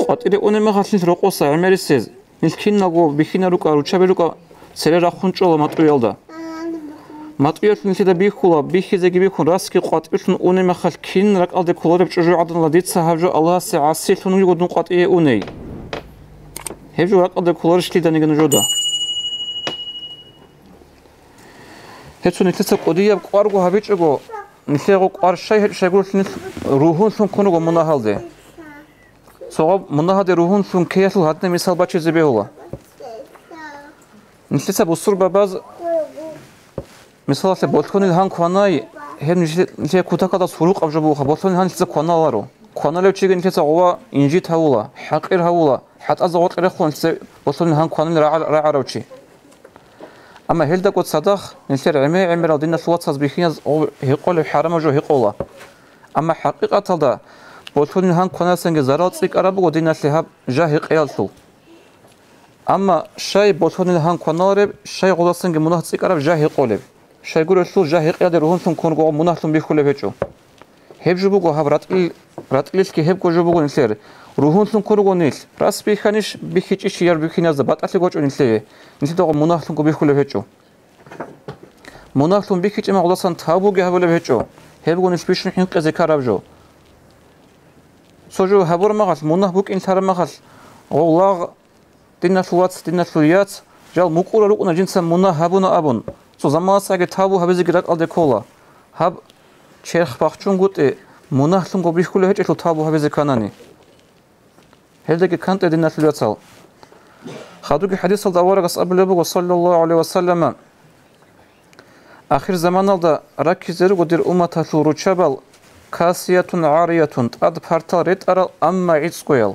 ყატირი უნემახალს როყოსა ამერისეს ნილქინაგო ბიხინარუკა რუჩაბერუკა სერერახუნჭოლა მატუიალდა მატუიალნი და ბიხულა ბიხიზეგი ბიხუნ რასკი ყატირნ უნემახალ ქინ რაკალდე ქოლორებ ჭუჟუ ადნლა დიცა ჰავჟო ალასე ასილუნი გოდუნ ყატიე უნეი ჰევჟო რაკალდე ქოლორიშტი დანიგან ჟოდა ჰეცუნი თეცა ყოდია ყვარგო ჰაბიჭგო ნისეღო ყვარშაი შეგულსნი რუჰუნ სუნ ქონუგო მონაჰალდე სოღა მონაჰადე რუჰუნ სუნ ქეასლ ჰატნე მისალ ბაჩი ზებეულა ნისეცა ბუსურ ბაბაზ მისალასე ბოთქონი ჰან ქვანაი ჰენ ნისე ქუთაკადა სურუ ყავჟაბუ ხა ბოთქონი ჰან ნისე ქვანალარო ქვანალევ ჩიგე ნისეცა ოვა ინჯი თაულა ჰაყირ ჰაულა ჰატაზა ოყირე ხონ ნისე ბოთქონი ჰან ქვანალი რა არავჩი اما هلدا قد صدق نسير عمي عمر دينا سواتس بخينز هيقول حرام جو هيقولا اما حقيقه تلدا بولتون هان كوناسنگ زرات سيك عربو دينا سياب جا هيقيالسو اما شاي بولتون هان كونار شاي غلاسنگ مناه سيك عرب جا هيقولب شاي گورسو جا هيقياد روحون كونغو مناهتون بيخولب هچو هبجو بوغو راتليس كي هب كوجو بوغو نسير روحون كونغو نيس راس بيخانيش بيخيچي شيار بيخيناز باتاتلي گوچو نسيه نسيدو مناهتون كو بيخولب هچو مناهتون بيخيچي ما غلاسان تابوگه هبولب هچو هبگو نس بيشن هين قزي كارابجو سوجو هبور ماغاس مناه بوك انتار ماغاس والله دينا سويات جال مقوله رقنا جنسا مناه هبونا ابون سو زماساگه تابو هبزي گرات алде кола هب چرخ باخچون گوت مناهتون كو بيخولب هچو تابو هبزي كاناني هلدك كانت دينا سوياتال خادوك حديث الدوارق أبو صلى الله عليه وسلم آخر زمان الدا ركزر قدر أمته روچابل كاسية عارية أد بارتال ريت أرال أما عيسقويل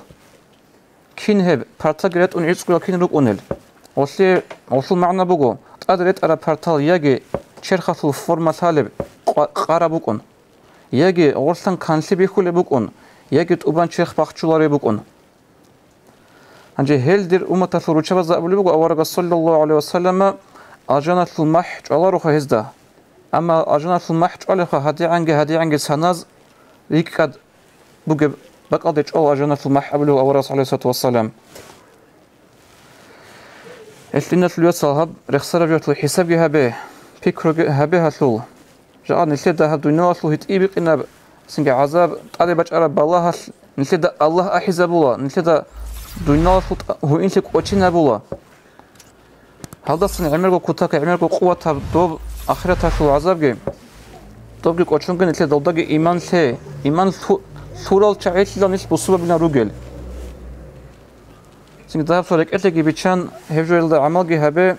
كين هب بارتال ريت أن عيسقويل كين روك أنل وصل معنا بقو أد ريت أرال بارتال يجي شرخة الفورمة طالب قاربوكن يجي غرسان كانسي بيخول بوكن يجي تؤبان شيخ باخچولاري بوكن Anca heldir umata ruçaba zabulu bu avaraga sallallahu aleyhi ve sellem ajanatul mahc alaruha hizda ama ajanatul mahc alaha hadi ange sanaz rikkad bu baqadeç ol ajanatul mahc abulu avara sallallahu ve sellem eslinnatul yasahab rexsara jatul hisab habe pikro habe hasul jaa nisida haduna aslu hit ibiqina singa azab talibaç ara ballah nisida Allah ahizabula nisida دنيا هو إنت قوتشنا بولا هذا سن عمرك كتاك عمرك قوة دوب آخرتها شو عذاب جي دوب جي قوتشون كن إنت دوب دقي إيمان سه إيمان ثورال شعيش لانيش بصوب بنا روجل سن ذهب صارك إتلقي بيشان هفجر العمل جي هبه